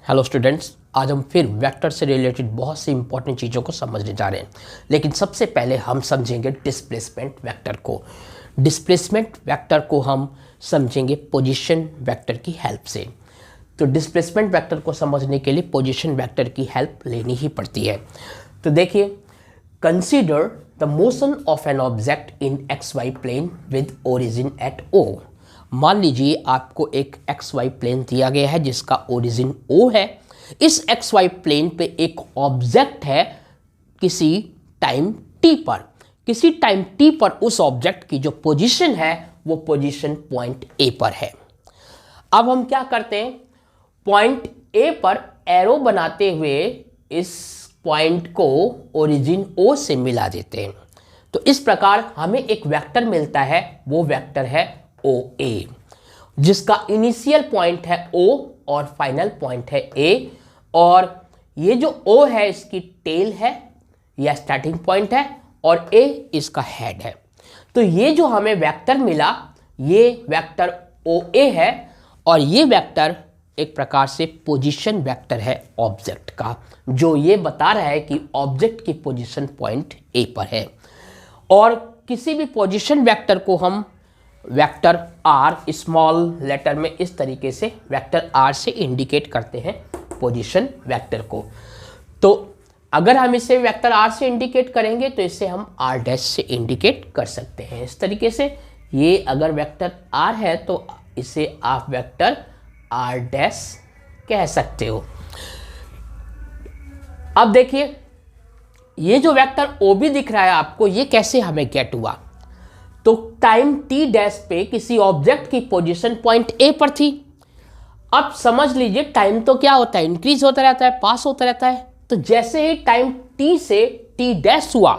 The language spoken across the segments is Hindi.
हेलो स्टूडेंट्स, आज हम फिर वेक्टर से रिलेटेड बहुत सी इंपॉर्टेंट चीज़ों को समझने जा रहे हैं। लेकिन सबसे पहले हम समझेंगे डिस्प्लेसमेंट वेक्टर को। डिस्प्लेसमेंट वेक्टर को हम समझेंगे पोजीशन वेक्टर की हेल्प से। तो डिस्प्लेसमेंट वेक्टर को समझने के लिए पोजीशन वेक्टर की हेल्प लेनी ही पड़ती है। तो देखिए, consider the motion of an object in x y plane with origin at O. मान लीजिए आपको एक एक्स वाई प्लेन दिया गया है जिसका ओरिजिन ओ है। इस एक्स वाई प्लेन पे एक ऑब्जेक्ट है किसी टाइम टी पर। किसी टाइम टी पर उस ऑब्जेक्ट की जो पोजीशन है वो पोजीशन पॉइंट ए पर है। अब हम क्या करते हैं, पॉइंट ए पर एरो बनाते हुए इस पॉइंट को ओरिजिन ओ से मिला देते हैं। तो इस प्रकार हमें एक वेक्टर मिलता है, वो वेक्टर है ओ ए, जिसका इनिशियल पॉइंट है ओ और फाइनल पॉइंट है ए। और ये जो ओ है इसकी टेल है या स्टार्टिंग पॉइंट है और ए इसका हेड है। तो ये जो हमें वेक्टर मिला ये वेक्टर ओ ए है और ये वेक्टर एक प्रकार से पोजीशन वेक्टर है ऑब्जेक्ट का, जो ये बता रहा है कि ऑब्जेक्ट की पोजीशन पॉइंट ए पर है। और किसी भी पोजीशन वेक्टर को हम वेक्टर आर स्मॉल लेटर में इस तरीके से वेक्टर आर से इंडिकेट करते हैं पोजीशन वेक्टर को। तो अगर हम इसे वेक्टर आर से इंडिकेट करेंगे तो इसे हम आर डैश से इंडिकेट कर सकते हैं इस तरीके से। ये अगर वेक्टर आर है तो इसे आप वेक्टर आर डैश कह सकते हो। अब देखिए, ये जो वेक्टर ओ बी दिख रहा है आपको, ये कैसे हमें गेट हुआ। तो टाइम टी डैश पे किसी ऑब्जेक्ट की पोजीशन पॉइंट ए पर थी। अब समझ लीजिए टाइम तो क्या होता है, इंक्रीज होता रहता है, पास होता रहता है। तो जैसे ही टाइम टी से टी डैश हुआ,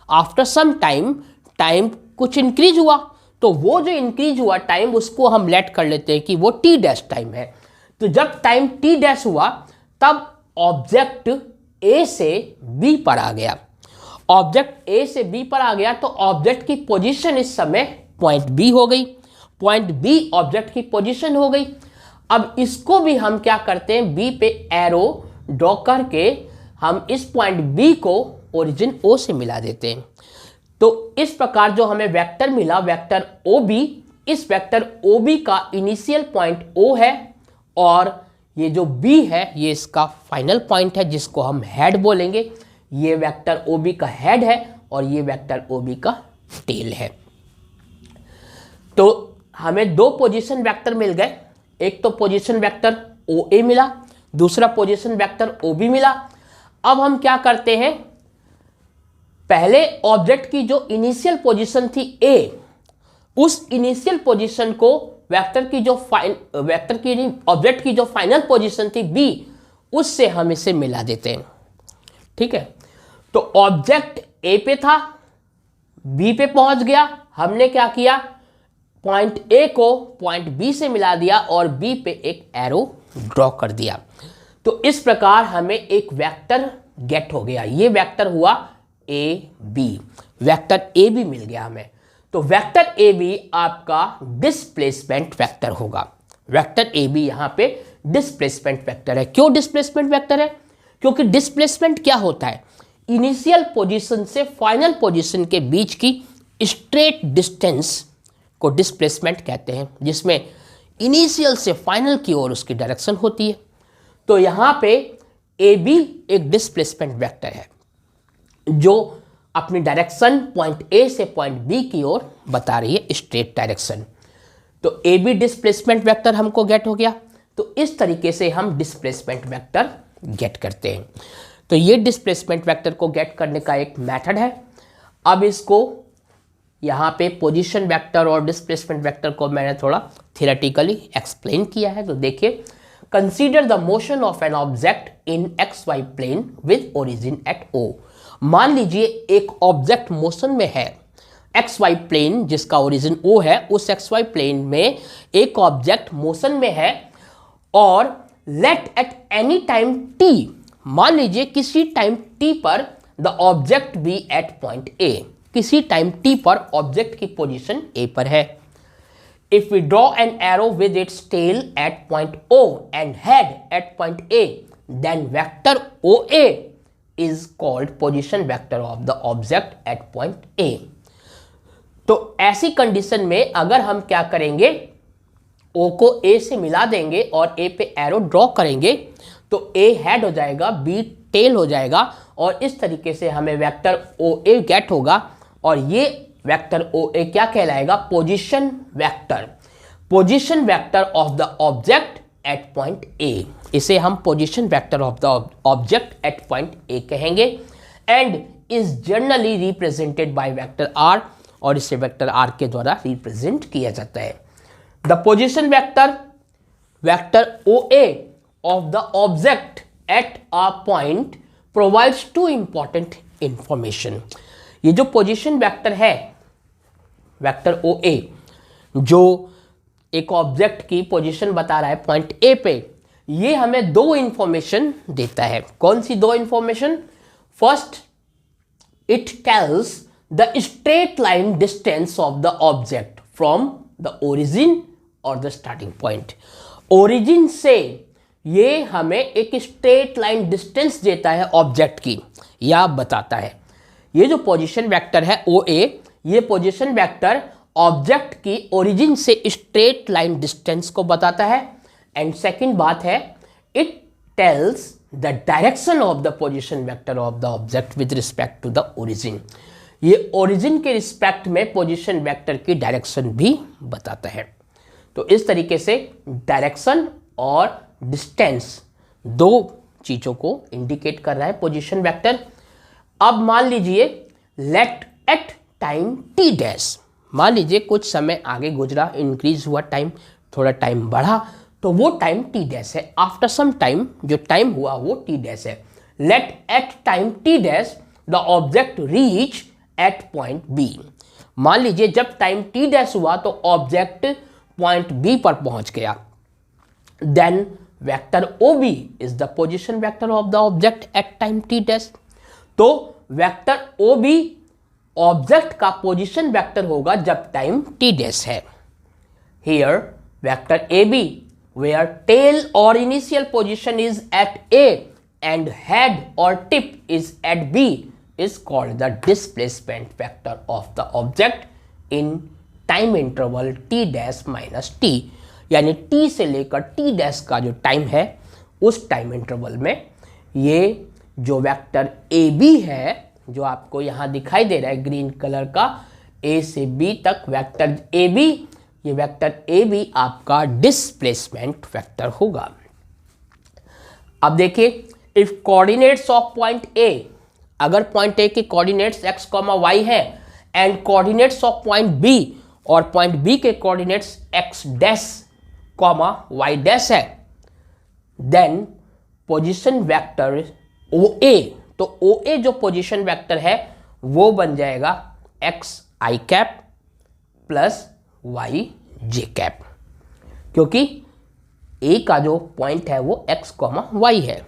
आफ्टर सम टाइम टाइम कुछ इंक्रीज हुआ, तो वो जो इंक्रीज हुआ टाइम उसको हम लेट कर लेते हैं कि वो टी डैश टाइम है। तो जब टाइम टी डैश हुआ तब ऑब्जेक्ट ए से बी पर आ गया। ऑब्जेक्ट ए से बी पर आ गया तो ऑब्जेक्ट की पोजीशन इस समय पॉइंट बी हो गई। पॉइंट बी ऑब्जेक्ट की पोजीशन हो गई। अब इसको भी हम क्या करते हैं, बी पे एरो ड्रॉ करके हम इस पॉइंट बी को ओरिजिन ओ से मिला देते हैं। तो इस प्रकार जो हमें वेक्टर मिला वेक्टर ओ बी, इस वेक्टर ओ बी का इनिशियल पॉइंट ओ है और ये जो बी है ये इसका फाइनल पॉइंट है जिसको हम हेड बोलेंगे। ये वेक्टर ओ बी का हेड है और ये वेक्टर ओ बी का टेल है। तो हमें दो पोजीशन वेक्टर मिल गए, एक तो पोजीशन वेक्टर ओ ए मिला, दूसरा पोजीशन वेक्टर ओ बी मिला। अब हम क्या करते हैं, पहले ऑब्जेक्ट की जो इनिशियल पोजीशन थी ए, उस इनिशियल पोजीशन को वेक्टर की जो ऑब्जेक्ट की जो फाइनल पोजीशन थी बी, उससे हम इसे मिला देते हैं। ठीक है, तो ऑब्जेक्ट ए पे था, बी पे पहुंच गया। हमने क्या किया, पॉइंट ए को पॉइंट बी से मिला दिया और बी पे एक एरो ड्रॉ कर दिया। तो इस प्रकार हमें एक वेक्टर गेट हो गया। ये वेक्टर हुआ A B, vector A B मिल गया हमें। तो वेक्टर ए बी आपका डिस्प्लेसमेंट वेक्टर होगा। वेक्टर ए बी यहां पे डिस्प्लेसमेंट वेक्टर है। क्यों डिस्प्लेसमेंट वेक्टर है, क्योंकि डिस्प्लेसमेंट क्या होता है, इनिशियल पोजीशन से फाइनल पोजीशन के बीच की स्ट्रेट डिस्टेंस को डिस्प्लेसमेंट कहते हैं, जिसमें इनिशियल से फाइनल की ओर उसकी डायरेक्शन होती है। तो यहां पे ए बी एक डिस्प्लेसमेंट वेक्टर है जो अपनी डायरेक्शन पॉइंट ए से पॉइंट बी की ओर बता रही है, स्ट्रेट डायरेक्शन। तो ए बी डिस्प्लेसमेंट वेक्टर हमको गेट हो गया। तो इस तरीके से हम डिस्प्लेसमेंट वेक्टर गेट करते हैं। तो ये डिस्प्लेसमेंट वेक्टर को गेट करने का एक मेथड है। अब इसको यहाँ पे पोजीशन वेक्टर और डिस्प्लेसमेंट वेक्टर को मैंने थोड़ा थियोरेटिकली एक्सप्लेन किया है। तो देखिए, consider the motion of an object in x y plane with origin at O. मान लीजिए एक ऑब्जेक्ट मोशन में है एक्स वाई प्लेन जिसका ओरिजिन ओ है, उस एक्स वाई प्लेन में एक ऑब्जेक्ट मोशन में है और let at any time T, मान लीजिए किसी टाइम टी पर the object be at point A, किसी टाइम टी पर ऑब्जेक्ट की पोजीशन ए पर है। If we draw an arrow with its tail at point O and head at point A, then vector OA is called position vector of the object at point A. तो ऐसी कंडीशन में अगर हम क्या करेंगे, O को A से मिला देंगे और A पे एरो ड्रॉ करेंगे तो A हेड हो जाएगा, B टेल हो जाएगा और इस तरीके से हमें वेक्टर OA गेट होगा और ये वेक्टर OA क्या कहलाएगा, position vector, position vector of the object eight point A। इसे हम position vector of the object eight point A कहेंगे and is generally represented by vector R और इसे वेक्टर R के द्वारा रिप्रेजेंट किया जाता है। The position vector vector OA of the object at a point provides two important information। ये जो पोजीशन वेक्टर है वेक्टर OA जो एक ऑब्जेक्ट की पोजीशन बता रहा है पॉइंट A पे, ये हमें दो इंफॉर्मेशन देता है। कौन सी दो information? First, it tells the straight line distance of the object from the origin और द स्टार्टिंग पॉइंट। ओरिजिन से ये हमें एक स्ट्रेट लाइन डिस्टेंस देता है ऑब्जेक्ट की, या बताता है। ये जो पोजीशन वेक्टर है OA, ये पोजीशन वेक्टर ऑब्जेक्ट की ओरिजिन से स्ट्रेट लाइन डिस्टेंस को बताता है। एंड सेकंड बात है, it tells the direction of the position vector of the object with respect to the origin. ये ओरिजिन के रिस्पेक्ट में पोजीशन वेक्टर की डायरेक्शन भी बताता है। तो इस तरीके से डायरेक्शन और डिस्टेंस दो चीजों को इंडिकेट कर रहा है पोजीशन वेक्टर। अब मान लीजिए let at time T dash, मान लीजिए कुछ समय आगे गुजरा, इंक्रीज हुआ टाइम, थोड़ा टाइम बढ़ा, तो वो टाइम टी डैश है। आफ्टर सम टाइम जो टाइम हुआ वो टी डैश है। Let at time T dash the object reach at point B. मान लीजिए जब टाइम टी डैश हुआ तो ऑब्जेक्ट पॉइंट बी पर पहुंच गया। Then vector OB is the position vector of the object at time T dash. तो वेक्टर OB ऑब्जेक्ट का पोजीशन वेक्टर होगा जब टाइम टी डैश है। Here vector AB where tail और initial position is at A and head और tip is at B is called the displacement vector of the object in time interval T dash minus T। यानी T से लेकर T डैश का जो टाइम है उस टाइम इंटरवल में ये जो वेक्टर AB है, जो आपको यहाँ दिखाई दे रहा है ग्रीन कलर का, A से B तक वेक्टर AB, ये वेक्टर AB आपका डिस्प्लेसमेंट वेक्टर होगा। अब देखिए, if coordinates of point A, अगर पॉइंट A के कोऑर्डिनेट्स x, y है and coordinates of point B और पॉइंट B के coordinates x dash y dash है, देन पोजीशन वेक्टर OA, तो OA जो पोजीशन वेक्टर है वो बन जाएगा xi cap plus yj cap, क्योंकि A का जो पॉइंट है वो x, y है,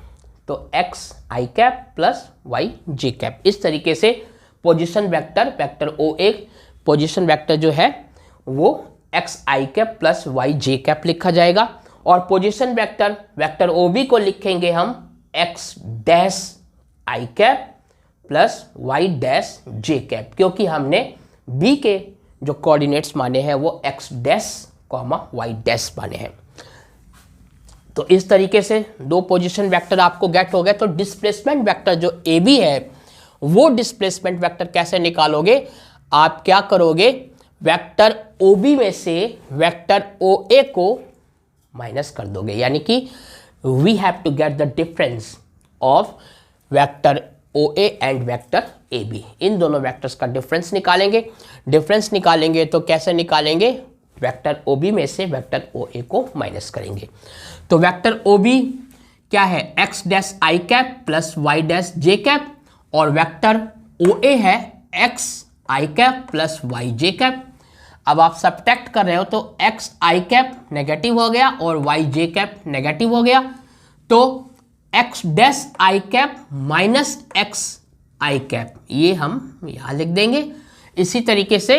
तो xi cap plus yj cap. इस तरीके से position vector vector OA position vector जो है वो xi cap plus yj cap लिखा जाएगा और पोजीशन वेक्टर वेक्टर OB को लिखेंगे हम x dash i cap plus y dash j cap, क्योंकि हमने B के जो कोऑर्डिनेट्स माने हैं वो x डैश y डैश माने हैं। तो इस तरीके से दो पोजीशन वेक्टर आपको गेट हो गए। तो डिस्प्लेसमेंट वेक्टर जो AB है वो डिस्प्लेसमेंट वेक्टर कैसे निकालोगे? आप क्या करोगे, वेक्टर OB में से वेक्टर OA को माइनस कर दोगे, यानी कि we have to get the difference of vector OA and vector AB। इन दोनों वेक्टर्स का डिफरेंस निकालेंगे। डिफरेंस निकालेंगे तो कैसे निकालेंगे? वेक्टर OB में से वेक्टर OA को माइनस करेंगे। तो वेक्टर OB क्या है? x dash i cap plus y dash j cap और वेक्टर OA है x i cap plus y j cap. अब आप सब्ट्रैक्ट कर रहे हो तो x i कैप नेगेटिव हो गया और y j कैप नेगेटिव हो गया, तो x dash i cap minus x i cap ये हम यहाँ लिख देंगे। इसी तरीके से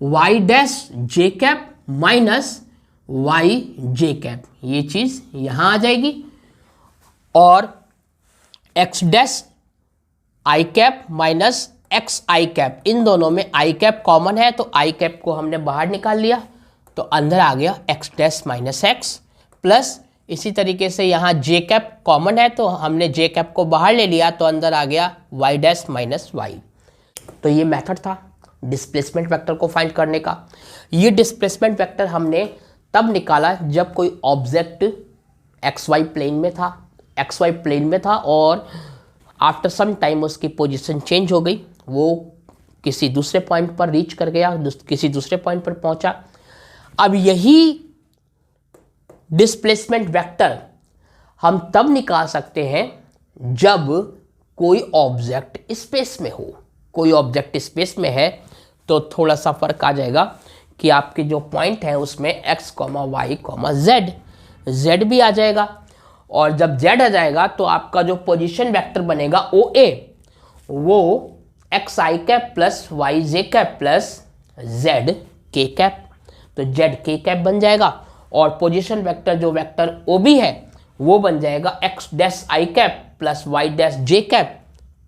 y dash j cap minus y j cap, ये चीज़ यहाँ आ जाएगी। और x dash i cap minus x i cap, इन दोनों में आई कैप कॉमन है तो आई कैप को हमने बाहर निकाल लिया, तो अंदर आ गया x dash minus x, plus इसी तरीके से यहाँ जे कैप कॉमन है तो हमने जे कैप को बाहर ले लिया, तो अंदर आ गया वाई डैश माइनस वाई। तो ये मेथड था डिस्प्लेसमेंट वेक्टर को फाइंड करने का। ये डिस्प्लेसमेंट वेक्टर हमने तब निकाला जब कोई ऑब्जेक्ट एक्स वाई प्लेन में था और आफ्टर सम टाइम उसकी पोजीशन चेंज हो गई, वो किसी दूसरे पॉइंट पर रीच कर गया, किसी दूसरे पॉइंट पर पहुंचा। अब यही डिस्प्लेसमेंट वेक्टर हम तब निकाल सकते हैं जब कोई ऑब्जेक्ट स्पेस में हो। कोई ऑब्जेक्ट स्पेस में है तो थोड़ा सा फर्क आ जाएगा कि आपके जो पॉइंट है उसमें x, y, z भी आ जाएगा। और जब z आ जाएगा तो आपका जो पोजीशन वेक्टर बनेगा OA, वो xi cap plus yj cap plus zk cap, तो zk कैप बन जाएगा। और पोजीशन वेक्टर जो वेक्टर OB है वो बन जाएगा x dash i cap plus y dash J cap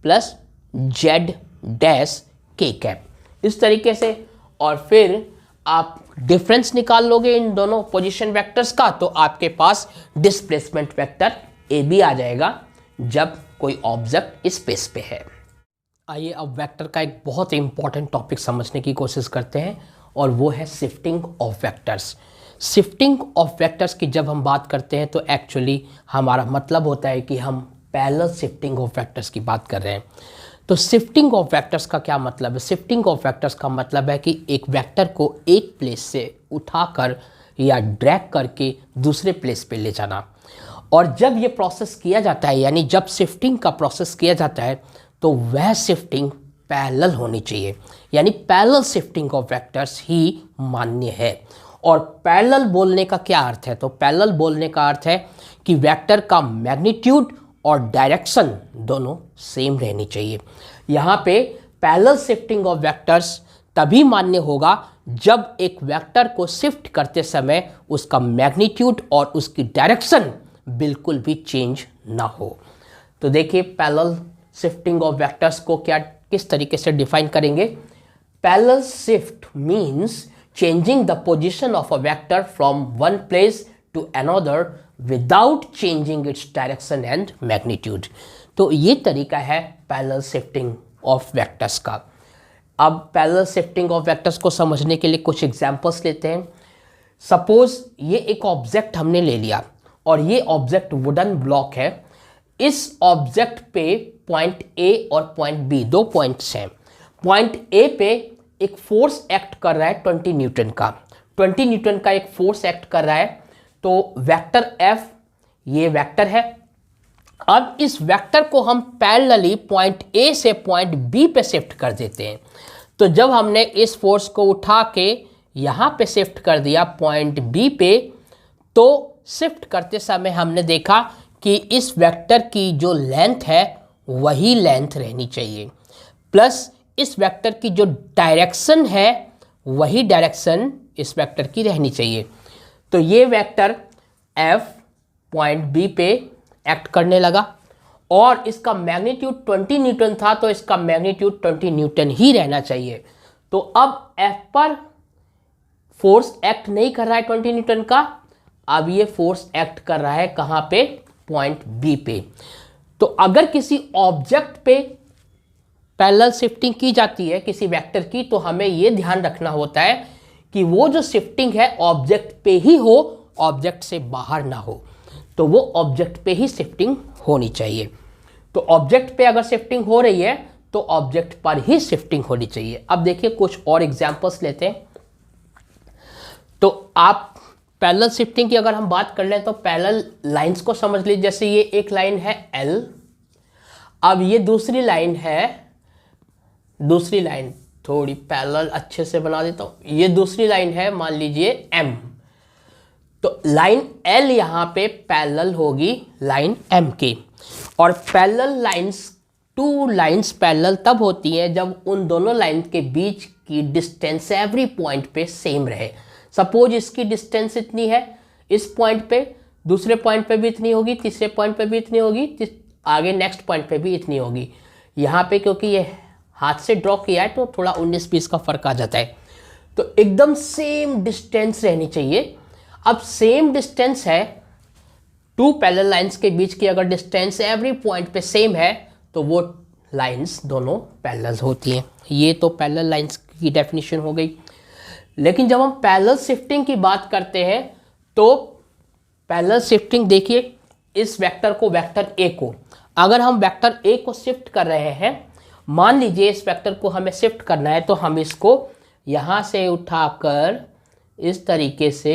plus z dash के कैप, इस तरीके से। और फिर आप डिफरेंस निकाल लोगे इन दोनों पोजीशन वेक्टर्स का, तो आपके पास डिस्प्लेसमेंट वेक्टर AB आ जाएगा जब कोई ऑब्जेक्ट स्पेस पे है। आइए अब वेक्टर का एक बहुत इंपॉर्टेंट टॉपिक समझने की कोशिश करते हैं, और वो है shifting of vectors. Shifting of vectors की जब हम बात करते हैं तो एक्चुअली हमारा मतलब होता है कि हम पैरेलल शिफ्टिंग ऑफ वेक्टर्स की बात कर रहे हैं। तो शिफ्टिंग ऑफ वेक्टर्स का क्या मतलब है? शिफ्टिंग ऑफ वेक्टर्स का मतलब है कि एक वेक्टर को एक प्लेस से उठाकर या ड्रैग करके दूसरे प्लेस पे ले जाना। और जब ये प्रोसेस किया जाता है, यानी जब शिफ्टिंग का प्रोसेस किया जाता है, तो वह शिफ्टिंग पैरेलल होनी चाहिए, यानी पैरेलल शिफ्टिंग ऑफ वेक्टर्स ही मान्य है। और पैरेलल बोलने का क्या अर्थ है? तो पैरेलल बोलने का अर्थ है कि वेक्टर का मैग्नीट्यूड और डायरेक्शन दोनों सेम रहनी चाहिए। यहाँ पे पैरेलल शिफ्टिंग ऑफ वेक्टर्स तभी मान्य होगा जब एक वेक्टर को शिफ्ट करते समय उसका मैग्नीट्यूड और उसकी डायरेक्शन बिल्कुल भी चेंज ना हो। तो देखिए पैरेलल शिफ्टिंग ऑफ वेक्टर्स को किस तरीके से डिफाइन करेंगे। Parallel shift means changing the position of a vector from one place to another without changing its direction and magnitude। तो ये तरीका है पैरेलल शिफ्टिंग ऑफ वेक्टर्स का। अब पैरेलल शिफ्टिंग ऑफ वेक्टर्स को समझने के लिए कुछ एग्जांपल्स लेते हैं। सपोज ये एक ऑब्जेक्ट हमने ले लिया और ये ऑब्जेक्ट वुडन ब्लॉक है। इस ऑब्जेक्ट पे पॉइंट A और पॉइंट B, दो पॉइंट्स हैं। पॉइंट A पे एक फोर्स एक्ट कर रहा है 20 न्यूटन का, 20 न्यूटन का एक फोर्स एक्ट कर रहा है। तो वेक्टर F ये वेक्टर है। अब इस वेक्टर को हम पैरेलली पॉइंट A से पॉइंट B पे शिफ्ट कर देते हैं। तो जब हमने इस फोर्स को उठा के यहाँ पे शिफ्ट कर दिया पॉइंट B पे, तो शिफ्ट करते समय हमने देखा कि इस वेक्टर की जो लेंथ है वही लेंथ रहनी चाहिए, प्लस इस वेक्टर की जो डायरेक्शन है वही डायरेक्शन इस वेक्टर की रहनी चाहिए। तो ये वेक्टर F पॉइंट B पे एक्ट करने लगा और इसका मैग्नीट्यूड 20 न्यूटन था, तो इसका मैग्नीट्यूड 20 न्यूटन ही रहना चाहिए। तो अब F पर फोर्स एक्ट नहीं कर रहा है 20 न्यूटन का, अब ये फोर्स एक्ट कर रहा है कहाँ पे? पॉइंट B पे। तो अगर किसी ऑब्जेक्ट पे पैरेलल शिफ्टिंग की जाती है किसी वेक्टर की, तो हमें ये ध्यान रखना होता है कि वो जो शिफ्टिंग है ऑब्जेक्ट पे ही हो, ऑब्जेक्ट से बाहर ना हो। तो वो ऑब्जेक्ट पे ही शिफ्टिंग होनी चाहिए। तो ऑब्जेक्ट पे अगर शिफ्टिंग हो रही है तो ऑब्जेक्ट पर ही शिफ्टिंग होनी चाहिए। अब देखिए कुछ और एग्जांपल्स लेते हैं। तो आप पैरेलल शिफ्टिंग की अगर हम बात कर लें तो पैरेलल लाइंस को समझ लीजिए। जैसे ये एक लाइन है L, अब ये दूसरी लाइन है, दूसरी लाइन थोड़ी पैरेलल अच्छे से बना देता हूँ। ये दूसरी लाइन है मान लीजिए M, तो लाइन L यहाँ पे पैरेलल होगी लाइन M के। और parallel lines, two lines parallel तब होती हैं जब उन दोनों लाइन के बीच की डिस्टेंस एवरी पॉइंट पे सेम रहे। सपोज इसकी डिस्टेंस इतनी है इस पॉइंट पे, दूसरे पॉइंट पे भी इतनी होगी, तीसरे पॉइंट पे भी इतनी होगी, आगे नेक्स्ट पॉइंट पे भी इतनी होगी। यहाँ पे क्योंकि ये हाथ से ड्रॉ किया है तो थोड़ा 19-20 का फर्क आ जाता है। तो एकदम सेम डिस्टेंस रहनी चाहिए। अब सेम डिस्टेंस है, टू पैरेलल लाइंस के बीच की अगर डिस्टेंस एवरी पॉइंट पे सेम है तो वो लाइंस दोनों पैरेलल होती हैं। ये तो पैरेलल लाइंस की डेफिनेशन हो गई। लेकिन जब हम पैरेलल शिफ्टिंग की बात करते हैं तो पैरेलल शिफ्टिंग देखिए, इस वेक्टर को, वेक्टर ए को, अगर हम वेक्टर ए को शिफ्ट कर रहे हैं, मान लीजिए इस वेक्टर को हमें शिफ्ट करना है, तो हम इसको यहाँ से उठाकर इस तरीके से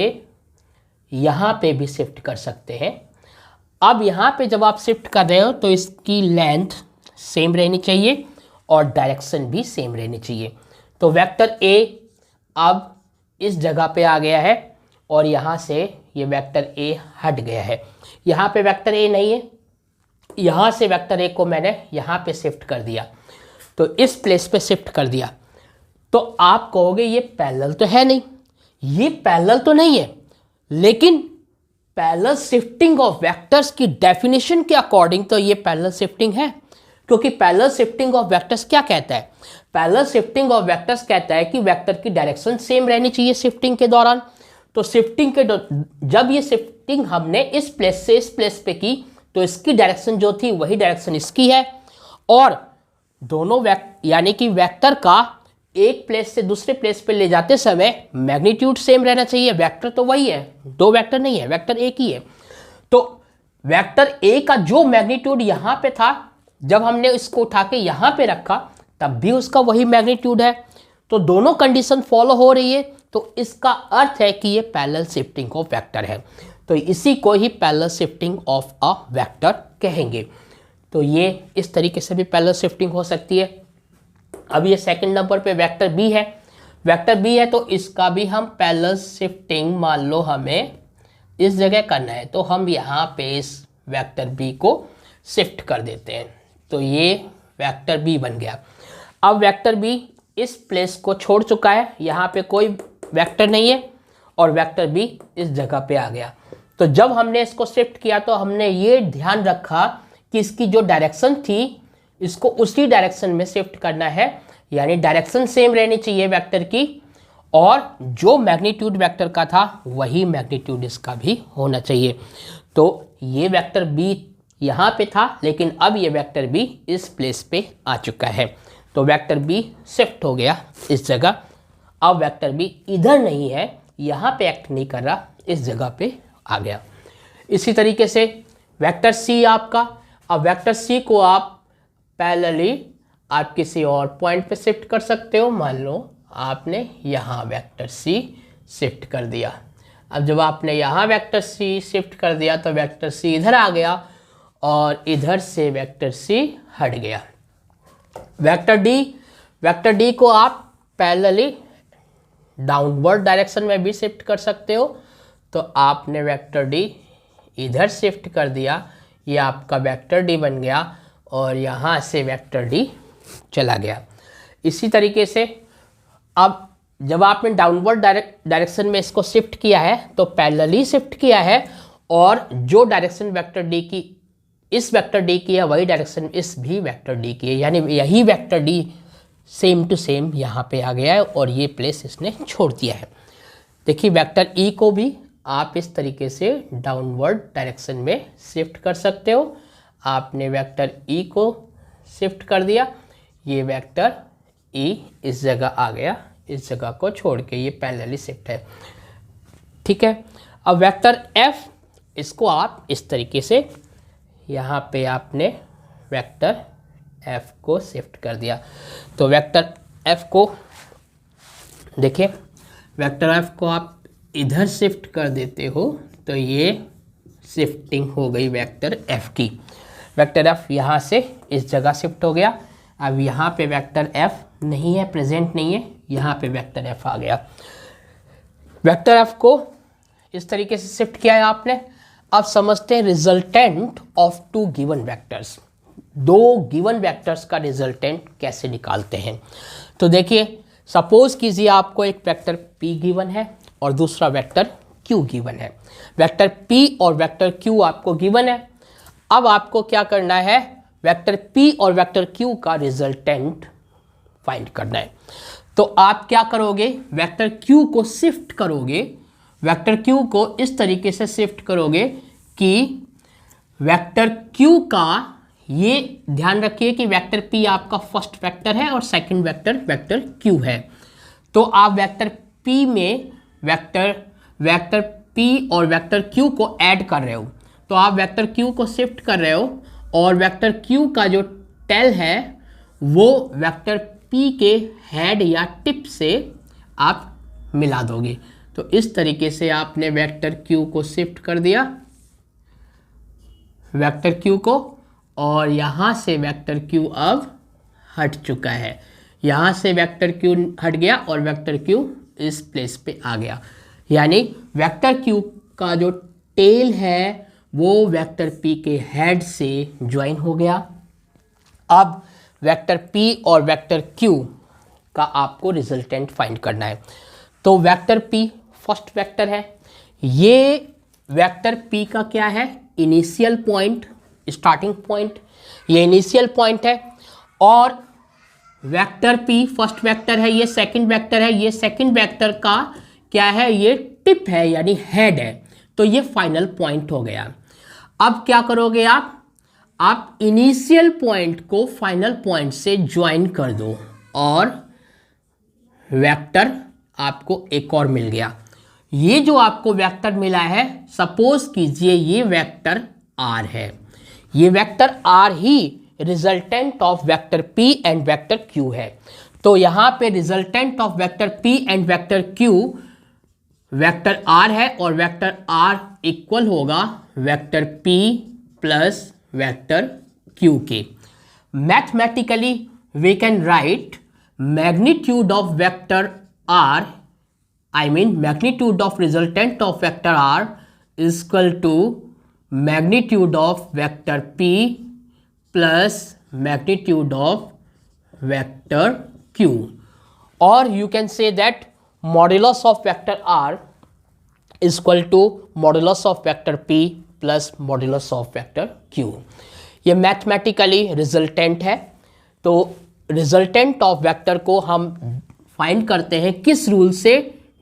यहाँ पे भी शिफ्ट कर सकते हैं। अब यहाँ पे जब आप शिफ्ट कर रहे हो तो इसकी लेंथ सेम रहनी चाहिए और डायरेक्शन भी सेम रहनी चाहिए। तो वेक्टर ए अब इस जगह पे आ गया है और यहाँ से ये वेक्टर ए हट गया है। यहाँ पे वेक्टर ए नहीं है, यहाँ से वेक्टर ए को मैंने यहाँ पे शिफ्ट कर दिया, तो इस प्लेस पे शिफ्ट कर दिया। तो आप कहोगे ये पैरेलल तो है नहीं, ये पैरेलल तो नहीं है, लेकिन पैरेलल शिफ्टिंग ऑफ वेक्टर्स की डेफिनेशन के अकॉर्डिंग तो ये पैरेलल शिफ्टिंग है। क्योंकि पैरेलल शिफ्टिंग ऑफ वेक्टर्स क्या कहता है? पैरेलल शिफ्टिंग ऑफ वेक्टर्स कहता है कि वेक्टर की डायरेक्शन सेम रहनी चाहिए शिफ्टिंग के दौरान। तो शिफ्टिंग के जब ये शिफ्टिंग हमने इस प्लेस से इस प्लेस पे की तो इसकी डायरेक्शन जो थी वही डायरेक्शन इसकी है, और दोनों यानी कि वेक्टर का एक प्लेस से दूसरे प्लेस पे ले जाते समय मैग्नीट्यूड सेम रहना चाहिए। वेक्टर तो वही है, दो वेक्टर नहीं है, वेक्टर एक ही है। तो वेक्टर ए का जो मैग्नीट्यूड यहाँ पे था, जब हमने इसको उठा के यहाँ पे रखा तब भी उसका वही मैग्नीट्यूड है। तो दोनों कंडीशन फॉलो हो रही है, तो इसका अर्थ है कि ये पैरेलल शिफ्टिंग ऑफ वेक्टर है। तो इसी को ही parallel shifting of a vector कहेंगे। तो ये इस तरीके से भी पैरेलल शिफ्टिंग हो सकती है। अब ये सेकंड नंबर पे वेक्टर बी है। वेक्टर बी है तो इसका भी हम पैरेलल शिफ्टिंग, मान लो हमें इस जगह करना है तो हम यहाँ पे इस वेक्टर बी को शिफ्ट कर देते हैं, तो ये वेक्टर बी बन गया। अब वेक्टर बी इस प्लेस को छोड़ चुका है, यहाँ पे कोई वेक्टर नहीं है और वेक्टर बी इस जगह पे आ गया। तो जब हमने इसको शिफ्ट किया तो हमने ये ध्यान रखा कि इसकी जो डायरेक्शन थी इसको उसी डायरेक्शन में शिफ्ट करना है, यानी डायरेक्शन सेम रहनी चाहिए वेक्टर की, और जो मैग्नीट्यूड वेक्टर का था वही मैग्नीट्यूड इसका भी होना चाहिए। तो ये वेक्टर बी यहाँ पे था, लेकिन अब ये वेक्टर बी इस प्लेस पे आ चुका है, तो वेक्टर बी शिफ्ट हो गया इस जगह। अब वेक्टर बी इधर नहीं है, यहाँ पे एक्ट नहीं कर रहा, इस जगह पे आ गया। इसी तरीके से वेक्टर सी आपका, अब वेक्टर सी को आप पैरेलली आप किसी और पॉइंट पे शिफ्ट कर सकते हो। मान लो आपने यहाँ वेक्टर सी शिफ्ट कर दिया। अब जब आपने यहाँ वेक्टर सी शिफ्ट कर दिया तो वेक्टर सी इधर आ गया और इधर से वेक्टर सी हट गया। वेक्टर डी को आप पैरेलली डाउनवर्ड डायरेक्शन में भी शिफ्ट कर सकते हो। तो आपने वेक्टर डी इधर शिफ्ट कर दिया, ये आपका वेक्टर डी बन गया और यहाँ से वेक्टर डी चला गया। इसी तरीके से अब जब आपने डाउनवर्ड डायरेक्शन में इसको शिफ्ट किया है तो पैरेलली शिफ्ट किया है, और जो डायरेक्शन वेक्टर डी की इस वेक्टर डी की है वही डायरेक्शन इस भी वेक्टर डी की है, यानी यही vector D same to same यहाँ पे आ गया है और ये प्लेस इसने छोड़ दिया है। देखिए वेक्टर ई को भी आप इस तरीके से डाउनवर्ड डायरेक्शन में शिफ्ट कर सकते हो। आपने वेक्टर ई को शिफ्ट कर दिया, ये वेक्टर ई इस जगह आ गया, इस जगह को छोड़ के ये पैरेलली शिफ्ट है। ठीक है, अब वेक्टर एफ, इसको आप इस तरीके से यहाँ पे आपने वेक्टर एफ को शिफ्ट कर दिया। तो वेक्टर एफ को देखिए, वेक्टर एफ को आप इधर शिफ्ट कर देते हो तो ये शिफ्टिंग हो गई वेक्टर एफ की। वेक्टर एफ यहाँ से इस जगह शिफ्ट हो गया। अब यहाँ पे वेक्टर एफ नहीं है, प्रेजेंट नहीं है, यहाँ पे वेक्टर एफ आ गया। वेक्टर एफ को इस तरीके से शिफ्ट किया है आपने। अब समझते हैं resultant of two given vectors. दो गिवन वेक्टर्स का रिजल्टेंट कैसे निकालते हैं। तो देखिए, सपोज कीजिए आपको एक वेक्टर p गिवन है और दूसरा वेक्टर Q गिवन है। वेक्टर P और वेक्टर Q आपको गिवन है। अब आपको क्या करना है, वेक्टर P और वेक्टर Q का रिजल्टेंट फाइंड करना है। तो आप क्या करोगे, वेक्टर Q को शिफ्ट करोगे, वेक्टर Q को इस तरीके से शिफ्ट करोगे कि वेक्टर Q का, ये ध्यान रखिए कि वेक्टर P आपका फर्स्ट वेक्टर है और सेकंड वेक्टर वेक्टर Q है। तो आप वेक्टर P में वेक्टर P और वेक्टर Q को ऐड कर रहे हो, तो आप वेक्टर Q को शिफ्ट कर रहे हो और वेक्टर Q का जो टेल है वो वेक्टर P के हेड या टिप से आप मिला दोगे। तो इस तरीके से आपने वेक्टर Q को शिफ्ट कर दिया, वेक्टर Q को, और यहाँ से वेक्टर Q अब हट चुका है, यहाँ से वेक्टर Q हट गया और वेक्टर Q इस प्लेस पे आ गया। यानी वेक्टर Q का जो टेल है वो वेक्टर P के हेड से ज्वाइन हो गया। अब वेक्टर P और वेक्टर Q का आपको रिजल्टेंट फाइंड करना है। तो वेक्टर P फर्स्ट वेक्टर है, ये वेक्टर P का क्या है, इनिशियल पॉइंट, स्टार्टिंग पॉइंट, ये इनिशियल पॉइंट है। और वेक्टर P फर्स्ट वेक्टर है, ये सेकंड वेक्टर है, ये सेकंड वेक्टर का क्या है, ये टिप है यानी हेड है। तो ये फाइनल पॉइंट हो गया। अब क्या करोगे आप इनिशियल पॉइंट को फाइनल पॉइंट से ज्वाइन कर दो और वेक्टर आपको एक और मिल गया। ये जो आपको वेक्टर मिला है, सपोज कीजिए ये वेक्टर R है, ये वेक्टर R ही resultant of vector P and vector Q है। तो यहाँ पे resultant of vector P and vector Q vector R है और वेक्टर R इक्वल होगा vector P plus vector Q के। Mathematically we can write magnitude of vector R, I mean magnitude of resultant of vector R is equal to magnitude of vector P plus magnitude of vector Q, और you can say that modulus of vector R is equal to modulus of vector P plus modulus of vector Q। ये मैथमेटिकली रिजल्टेंट है। तो रिजल्टेंट ऑफ वेक्टर को हम फाइंड करते हैं किस रूल से,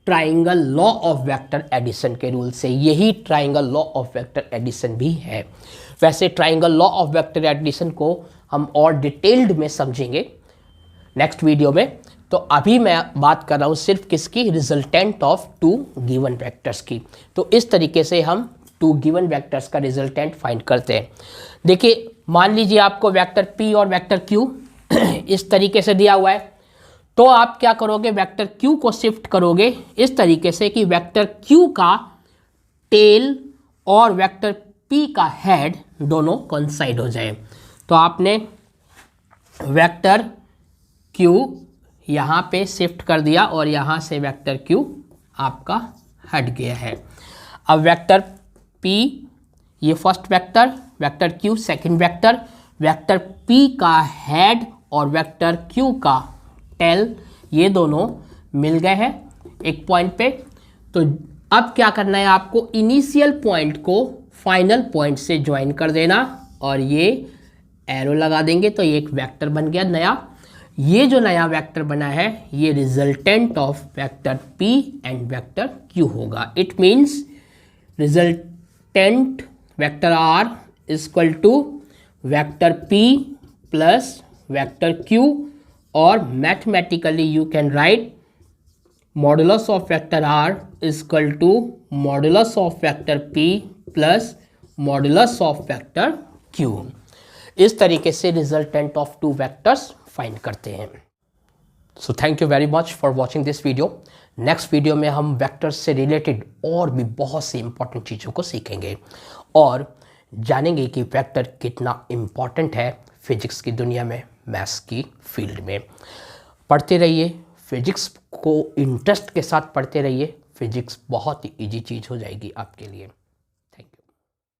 triangle law of vector addition के रूल से। यही triangle law of vector addition भी है। वैसे triangle law of vector addition को हम और डिटेल्ड में समझेंगे नेक्स्ट वीडियो में। तो अभी मैं बात कर रहा हूँ सिर्फ किसकी, resultant of two given vectors की। तो इस तरीके से हम टू गिवन वेक्टर्स का रिजल्टेंट फाइंड करते हैं। देखिए, मान लीजिए आपको वेक्टर P और वेक्टर Q इस तरीके से दिया हुआ है, तो आप क्या करोगे, वेक्टर Q को शिफ्ट करोगे इस तरीके से कि वेक्टर Q का टेल और वेक्टर P का हेड दोनों कोइंसाइड हो जाए। तो आपने वेक्टर Q यहाँ पे शिफ्ट कर दिया और यहाँ से वेक्टर Q आपका हट गया है। अब वेक्टर P ये first vector, vector Q second vector, vector P का हेड और वेक्टर Q का टेल ये दोनों मिल गए हैं एक पॉइंट पे। तो अब क्या करना है आपको, इनिशियल पॉइंट को फाइनल पॉइंट से ज्वाइन कर देना और ये एरो लगा देंगे, तो ये एक वेक्टर बन गया नया। ये जो नया वेक्टर बना है ये resultant of vector P and vector Q होगा। It means resultant vector R is equal to vector P plus vector Q, और mathematically you can write modulus of vector R is equal to modulus of vector P plus modulus of vector Q। इस तरीके से resultant of two vectors find करते हैं। So thank you very much for watching this video. Next video में हम वेक्टर्स से रिलेटेड और भी बहुत सी इंपॉर्टेंट चीज़ों को सीखेंगे और जानेंगे कि वेक्टर कितना इम्पॉर्टेंट है फिजिक्स की दुनिया में, मैथ्स की फील्ड में। पढ़ते रहिए, फिजिक्स को इंटरेस्ट के साथ पढ़ते रहिए। फिजिक्स बहुत ही ईजी चीज़ हो जाएगी आपके लिए।